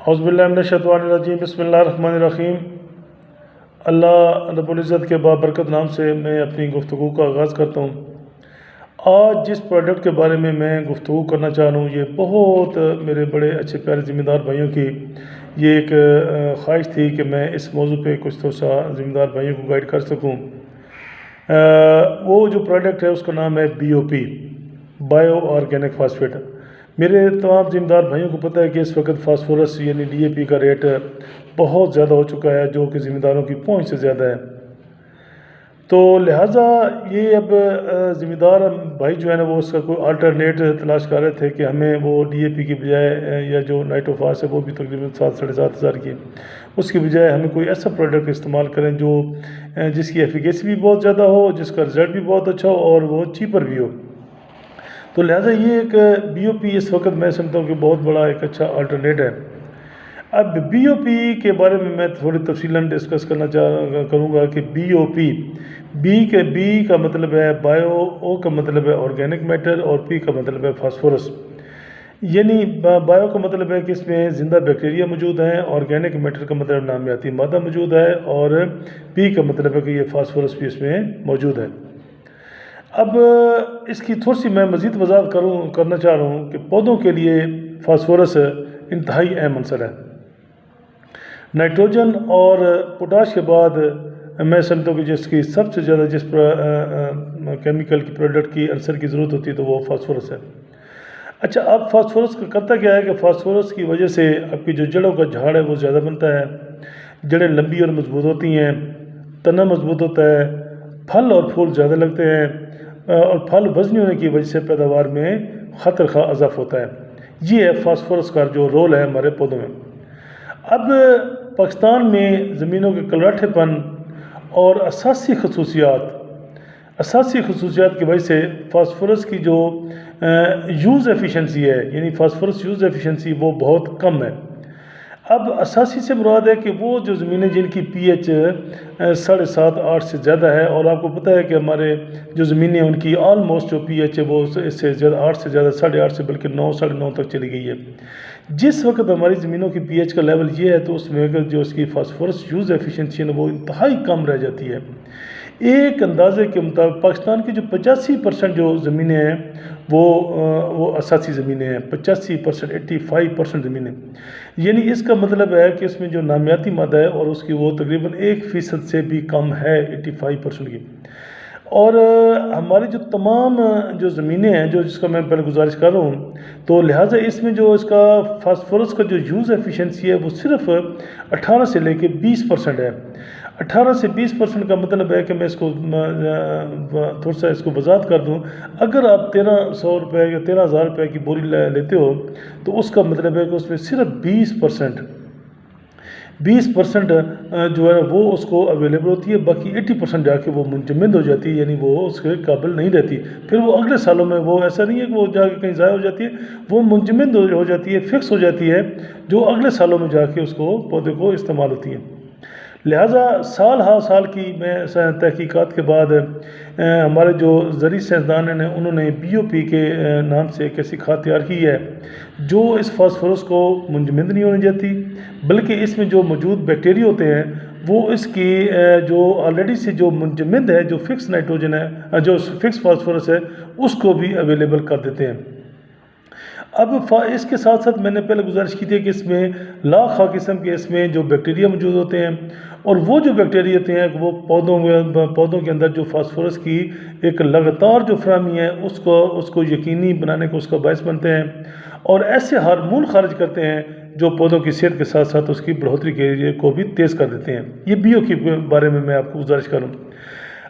اعوذ باللہ من الشیطان الرجیم، بسم اللہ الرحمن الرحیم۔ اللہ رب العزت کے بابرکت نام سے میں اپنی گفتگو کا آغاز کرتا ہوں۔ آج جس پروڈکٹ کے بارے میں گفتگو کرنا چاہ رہا ہوں، یہ بہت میرے بڑے اچھے پیارے ذمہ دار بھائیوں کی یہ ایک خواہش تھی کہ میں اس موضوع پہ کچھ تو ذمہ دار بھائیوں کو گائیڈ کر سکوں۔ وہ جو پروڈکٹ ہے اس کا نام ہے BOP، بایو آرگینک فاسفیٹ۔ میرے تمام ذمہ دار بھائیوں کو پتہ ہے کہ اس وقت فاسفورس یعنی DAP کا ریٹ بہت زیادہ ہو چکا ہے، جو کہ ذمہ داروں کی پہنچ سے زیادہ ہے۔ تو لہٰذا یہ اب ذمہ دار بھائی جو ہے نا، وہ اس کا کوئی آلٹرنیٹ تلاش کر رہے تھے کہ ہمیں وہ DAP کی بجائے یا جو نائٹروفاس ہے وہ بھی تقریباً 7,500 کی، اس کی بجائے ہمیں کوئی ایسا پروڈکٹ استعمال کریں جو جس کی ایفیکیسی بھی بہت زیادہ ہو، جس کا رزلٹ بھی بہت اچھا ہو اور وہ چیپر بھی ہو۔ تو لہٰذا یہ ایک BOP اس وقت میں سمجھتا ہوں کہ بہت بڑا ایک اچھا آلٹرنیٹ ہے۔ اب BOP کے بارے میں تھوڑی تفصیلاً ڈسکس کروں گا کہ BOP، B کا مطلب ہے بایو، O کا مطلب ہے آرگینک میٹر اور P کا مطلب ہے فاسفورس۔ یعنی بایو کا مطلب ہے کہ اس میں زندہ بیکٹیریا موجود ہیں، آرگینک میٹر کا مطلب نامیاتی مادہ موجود ہے، اور P کا مطلب ہے کہ یہ فاسفورس بھی اس میں موجود ہے۔ اب اس کی تھوڑی سی میں مزید وضاحت کرنا چاہ رہا ہوں کہ پودوں کے لیے فاسفورس انتہائی اہم عنصر ہے۔ نائٹروجن اور پوٹاش کے بعد میں سمجھتا ہوں کہ جس کی سب سے زیادہ جس کیمیکل کی پروڈکٹ کی عنصر کی ضرورت ہوتی ہے تو وہ فاسفورس ہے۔ اچھا، اب فاسفورس کرتا کیا ہے کہ فاسفورس کی وجہ سے آپ کی جو جڑوں کا جھاڑ ہے وہ زیادہ بنتا ہے، جڑیں لمبی اور مضبوط ہوتی ہیں، تنا مضبوط ہوتا ہے، پھل اور پھول زیادہ لگتے ہیں، اور پھل وزنی ہونے کی وجہ سے پیداوار میں خطر خواہ اضافہ ہوتا ہے۔ یہ ہے فاسفورس کا جو رول ہے ہمارے پودوں میں۔ اب پاکستان میں زمینوں کے کلراٹھے پن اور اساسی خصوصیات کی وجہ سے فاسفورس کی جو یوز ایفیشنسی ہے، یعنی فاسفورس یوز ایفیشنسی وہ بہت کم ہے۔ اب اساسی سے مراد ہے کہ وہ جو زمینیں جن کی pH 7.5 8 سے زیادہ ہے، اور آپ کو پتہ ہے کہ ہمارے جو زمینیں ان کی آلموسٹ جو pH ہے وہ اس سے زیادہ 8 سے زیادہ 8.5 سے بلکہ 9 9.5 تک چلی گئی ہے۔ جس وقت ہماری زمینوں کی pH کا لیول یہ ہے تو اس میں اگر جو اس کی فاسفورس یوز ایفیشنسی ہے وہ انتہائی کم رہ جاتی ہے۔ ایک اندازے کے مطابق پاکستان کی جو 85% جو زمینیں ہیں وہ اساسی زمینیں ہیں، 85%، 85% زمینیں، یعنی اس کا مطلب ہے کہ اس میں جو نامیاتی مادہ ہے اور اس کی وہ تقریباً 1% سے بھی کم ہے، 85% کی۔ اور ہماری جو تمام جو زمینیں ہیں جس کا میں پہلے گزارش کر رہا ہوں، تو لہٰذا اس میں جو اس کا فاسفورس کا جو یوز ایفیشنسی ہے وہ صرف 18 سے لے کے 20% ہے۔ 18 سے 20% کا مطلب ہے کہ میں اس کو تھوڑا سا اس کو وضاحت کر دوں۔ اگر آپ 1300 روپے یا 13,000 روپے کی بوری لیتے ہو تو اس کا مطلب ہے کہ اس میں صرف 20% جو ہے وہ اس کو اویلیبل ہوتی ہے، باقی 80% جا کے وہ منجمد ہو جاتی ہے، یعنی وہ اس کے قابل نہیں رہتی۔ پھر وہ اگلے سالوں میں وہ ایسا نہیں ہے کہ وہ جا کے کہیں ضائع ہو جاتی ہے، وہ منجمد ہو جاتی ہے، فکس ہو جاتی ہے، جو اگلے سالوں میں جا کے اس کو پودے کو استعمال ہوتی ہے۔ لہٰذا سال ہر سال کی میں تحقیقات کے بعد ہمارے جو زرعی سائنسدان ہیں انہوں نے BOP کے نام سے ایک ایسی کھاد تیار کی ہے جو اس فاسفورس کو منجمد نہیں ہونے دیتی، بلکہ اس میں جو موجود بیکٹیریا ہوتے ہیں وہ اس کی جو آلریڈی سے جو منجمد ہے، جو فکس نائٹروجن ہے، جو فکس فاسفورس ہے، اس کو بھی اویلیبل کر دیتے ہیں۔ اب اس کے ساتھ ساتھ میں نے پہلے گزارش کی تھی کہ اس میں لاکھ خواہ قسم کے اس میں جو بیکٹیریا موجود ہوتے ہیں، اور وہ جو بیکٹیریا ہوتے ہیں وہ پودوں کے اندر جو فاسفورس کی ایک لگاتار جو فراہمی ہے اس کو یقینی بنانے کو اس کا باعث بنتے ہیں، اور ایسے ہارمون خارج کرتے ہیں جو پودوں کی صحت کے ساتھ ساتھ اس کی بڑھوتری کو بھی تیز کر دیتے ہیں۔ یہ BOP کے بارے میں آپ کو گزارش کروں۔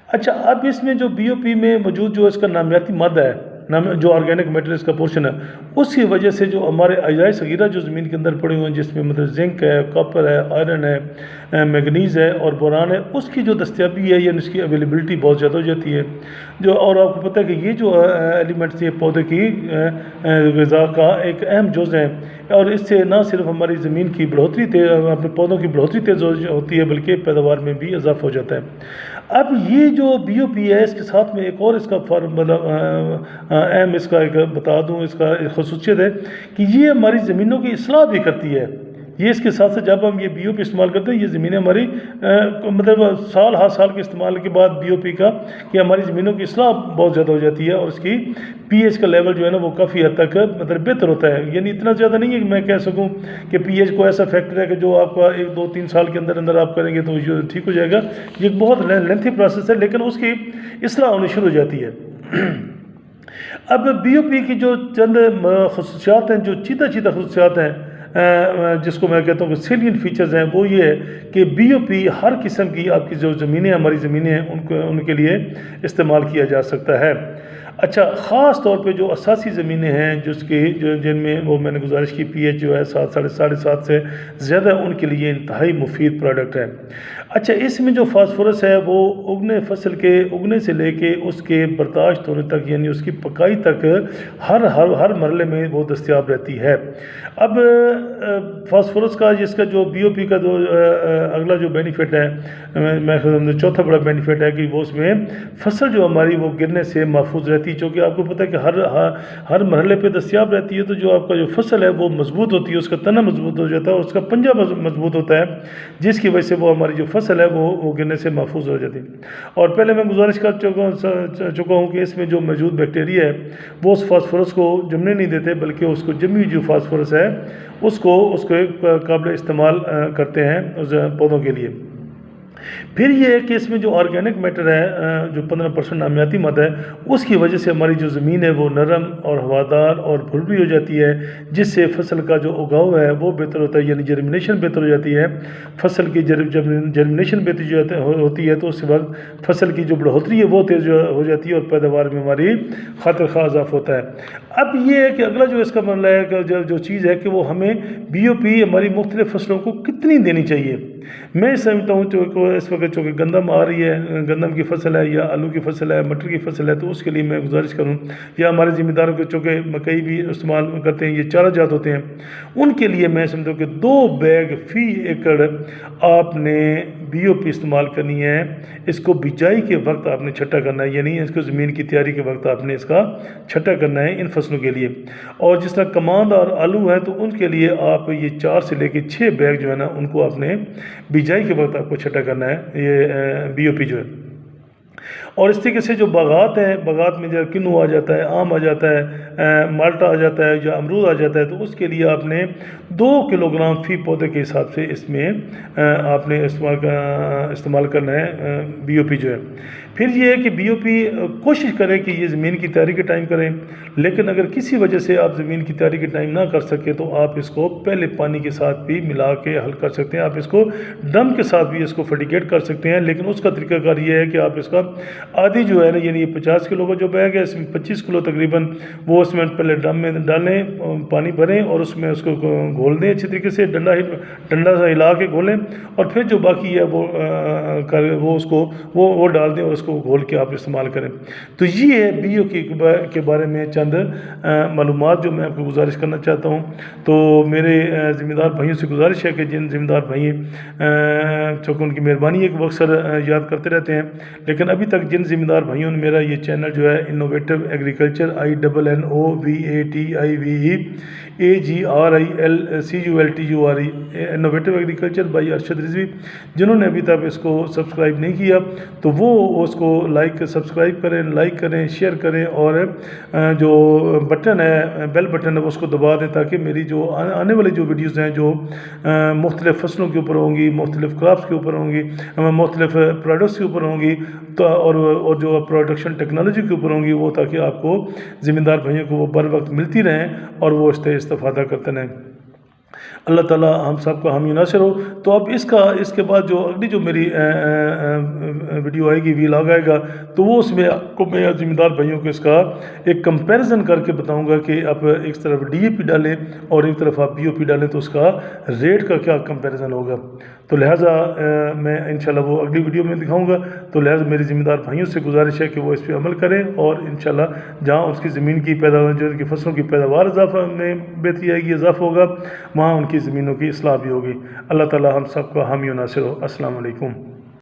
اچھا، اب اس میں جو BOP میں موجود جو اس کا نامیاتی مادہ ہے، جو آرگینک میٹرز کا پورشن ہے، اس کی وجہ سے جو ہمارے اجزائے صغیرہ جو زمین کے اندر پڑے ہوئے ہیں، جس میں مطلب زنک ہے، کاپر ہے، آئرن ہے، مینگنیز ہے اور بوران ہے، اس کی جو دستیابی ہے یعنی اس کی اویلیبلٹی بہت زیادہ ہو جاتی ہے۔ اور آپ کو پتہ ہے کہ یہ جو ایلیمنٹس یہ پودے کی غذا کا ایک اہم جز ہیں، اور اس سے نہ صرف ہماری زمین کی بڑھوتری اپنے پودوں کی بڑھوتری تیز ہوتی ہے بلکہ پیداوار میں بھی اضافہ ہو جاتا ہے۔ اب یہ جو BOP ہے اس کے ساتھ میں ایک اور اس کا مطلب اہم اس کا ایک بتا دوں، اس کا ایک خصوصیت ہے کہ یہ ہماری زمینوں کی اصلاح بھی کرتی ہے۔ یہ اس کے ساتھ ساتھ جب ہم یہ بی او پی استعمال کرتے ہیں، یہ زمینیں ہماری مطلب سال ہر سال کے استعمال کے بعد بی او پی کا کہ ہماری زمینوں کی اصلاح بہت زیادہ ہو جاتی ہے، اور اس کی پی ایچ کا لیول جو ہے نا وہ کافی حد تک مطلب بہتر ہوتا ہے. یعنی اتنا زیادہ نہیں ہے کہ میں کہہ سکوں کہ پی ایچ کو ایسا فیکٹر ہے کہ جو آپ کا 1 2 3 سال کے اندر اندر آپ کریں گے تو یہ ٹھیک ہو جائے گا. یہ ایک بہت لینتھی پروسیس ہے، لیکن اس کی اصلاح ہونی شروع ہو جاتی ہے. اب بی او پی کی جو چند خصوصیات ہیں، جو چیدہ خصوصیات ہیں، جس کو میں کہتا ہوں کہ سیلینٹ فیچرز ہیں، وہ یہ ہے کہ بی او پی ہر قسم کی آپ کی جو زمینیں ہماری زمینیں ہیں ان کے لیے استعمال کیا جا سکتا ہے. اچھا، خاص طور پہ جو اساسی زمینیں ہیں جن میں وہ میں نے گزارش کی پی ایچ جو ہے 7 ساڑھے 7 سے زیادہ، ان کے لیے انتہائی مفید پروڈکٹ ہے. اچھا، اس میں جو فاسفورس ہے وہ فصل کے اگنے سے لے کے اس کے برداشت ہونے تک، یعنی اس کی پکائی تک ہر مرحلے میں وہ دستیاب رہتی ہے. اب فاسفورس کا جس کا جو بی او پی کا جو اگلا جو بینیفٹ ہے، میں چوتھا بڑا بینیفٹ ہے کہ وہ اس میں فصل جو ہماری وہ گرنے سے محفوظ رہتی ہے. چونکہ آپ کو پتہ ہے کہ ہر مرحلے پہ دستیاب رہتی ہے، تو جو آپ کا جو فصل ہے وہ مضبوط ہوتی ہے، اس کا تنا مضبوط ہو جاتا ہے اور اس کا پنجہ مضبوط ہوتا ہے، جس کی وجہ سے وہ ہماری جو فصل ہے وہ گرنے سے محفوظ ہو جاتی ہے. اور پہلے میں گزارش کر چکا ہوں کہ اس میں جو موجود بیکٹیریا ہے وہ اس فاسفورس کو جمنے نہیں دیتے، بلکہ اس کو جمی ہوئی جو فاسفورس ہے اس کو قابل استعمال کرتے ہیں اس پودوں کے لیے. پھر یہ ہے کہ اس میں جو آرگینک میٹر ہے، جو 15% نامیاتی مادہ ہے، اس کی وجہ سے ہماری جو زمین ہے وہ نرم اور ہوادار اور بھربھری ہو جاتی ہے، جس سے فصل کا جو اگاؤ ہے وہ بہتر ہوتا ہے، یعنی جرمنیشن بہتر ہو جاتی ہے. فصل کی جرمنیشن بہتر ہوتی ہے تو اس وقت فصل کی جو بڑھوتری ہے وہ تیز ہو جاتی ہے اور پیداوار میں ہماری خاطر خواہ اضافہ ہوتا ہے. اب یہ ہے کہ اگلا جو اس کا مرحلہ ہے کہ جو چیز ہے کہ وہ ہمیں بی او پی ہماری مختلف فصلوں کو کتنی دینی چاہیے. میں سمجھتا ہوں اس وقت چونکہ گندم آ رہی ہے، گندم کی فصل ہے یا آلو کی فصل ہے، مٹر کی فصل ہے، تو اس کے لیے میں گزارش کروں، یا ہمارے ذمہ داروں کو چونکہ مکئی بھی استعمال کرتے ہیں، یہ چارہ جات ہوتے ہیں، ان کے لیے میں سمجھتا ہوں کہ 2 بیگ فی ایکڑ آپ نے بی او پی استعمال کرنی ہے. اس کو بجائی کے وقت آپ نے چھٹا کرنا ہے، یعنی اس کو زمین کی تیاری کے وقت آپ نے اس کا چھٹا کرنا ہے ان فصلوں کے لیے. اور جس طرح کماند اور آلو ہیں تو ان کے لیے آپ یہ 4 سے لے کے 6 بیگ جو ہے نا ان کو آپ نے بجائی کے وقت آپ کو چھٹا کرنا ہے، یہ بی او پی جو ہے. اور اس طریقے سے جو باغات ہیں، باغات میں جو کنو آ جاتا ہے، آم آ جاتا ہے، مالٹا آ جاتا ہے، یا امرود آ جاتا ہے، تو اس کے لیے آپ نے 2 کلو گرام فی پودے کے حساب سے اس میں آپ نے استعمال کرنا ہے بی او پی جو ہے. پھر یہ ہے کہ بی او پی کوشش کریں کہ یہ زمین کی تیاری کے ٹائم کریں، لیکن اگر کسی وجہ سے آپ زمین کی تیاری کے ٹائم نہ کر سکے تو آپ اس کو پہلے پانی کے ساتھ بھی ملا کے حل کر سکتے ہیں. آپ اس کو ڈرم کے ساتھ بھی اس کو فرٹیگیٹ کر سکتے ہیں، لیکن اس کا طریقہ کار یہ ہے کہ آپ اس کا آدھی جو ہے نا، یعنی 50 کلو کا جو بیگ ہے، اس میں 25 کلو تقریباً وہ اس میں پہلے ڈرم میں ڈالیں، پانی بھریں اور اس میں اس کو گھول دیں اچھی طریقے سے، ڈنڈا سے ہلا کے گھولیں، اور پھر جو باقی ہے وہ اس کو وہ ڈال دیں اور اس کو گھول کے آپ استعمال کریں. تو یہ ہے بی او کے بارے میں چند معلومات جو میں آپ کو گزارش کرنا چاہتا ہوں. تو میرے ذمہ دار بھائیوں سے گزارش ہے کہ جن ذمہ دار بھائی چونکہ ان کی مہربانی ہے کہ وہ اکثر یاد کرتے رہتے ہیں، لیکن ابھی تک جن ذمہ دار بھائیوں نے میرا یہ چینل جو ہے innovative agriculture INNOVATIVE innovative agriculture by Arshad Rizvi, جنہوں نے ابھی تک اس کو سبسکرائب نہیں کیا تو وہ اس کو سبسکرائب کریں، شیئر کریں، اور جو بٹن ہے، بیل بٹن ہے، اس کو دبا دیں تاکہ میری جو آنے والی جو ویڈیوز ہیں جو مختلف فصلوں کے اوپر ہوں گی، مختلف کراپس کے اوپر ہوں گی، مختلف پروڈکٹس کے اوپر ہوں گی، تو اور جو پروڈکشن ٹیکنالوجی کے اوپر ہوں گی، وہ تاکہ آپ کو ذمہ دار بھائیوں کو وہ بر وقت ملتی رہیں اور وہ اس سے استفادہ کرتے رہیں. اللہ تعالیٰ ہم سب کا حامی ناصر ہو. تو اب اس کے بعد جو اگلی جو میری ویڈیو آئے گی، ویلاگ آئے گا، تو وہ اس میں آپ کو میں ذمہ دار بھائیوں کو اس کا ایک کمپیریزن کر کے بتاؤں گا کہ آپ ایک طرف ڈی اے پی ڈالیں اور ایک طرف آپ بی او پی ڈالیں تو اس کا ریٹ کا کیا کمپیریزن ہوگا. تو لہٰذا میں انشاءاللہ وہ اگلی ویڈیو میں دکھاؤں گا. تو لہٰذا میری ذمہ دار بھائیوں سے گزارش ہے کہ وہ اس پہ عمل کریں، اور انشاءاللہ جہاں اس کی زمین کی پیداوار، جو ان کی فصلوں کی پیداوار اضافہ میں بہتری آئے گی، اضافہ ہوگا، وہاں ان کی زمینوں کی اصلاح بھی ہوگی. اللہ تعالیٰ ہم سب کا حامی و ناصر ہو. السلام علیکم.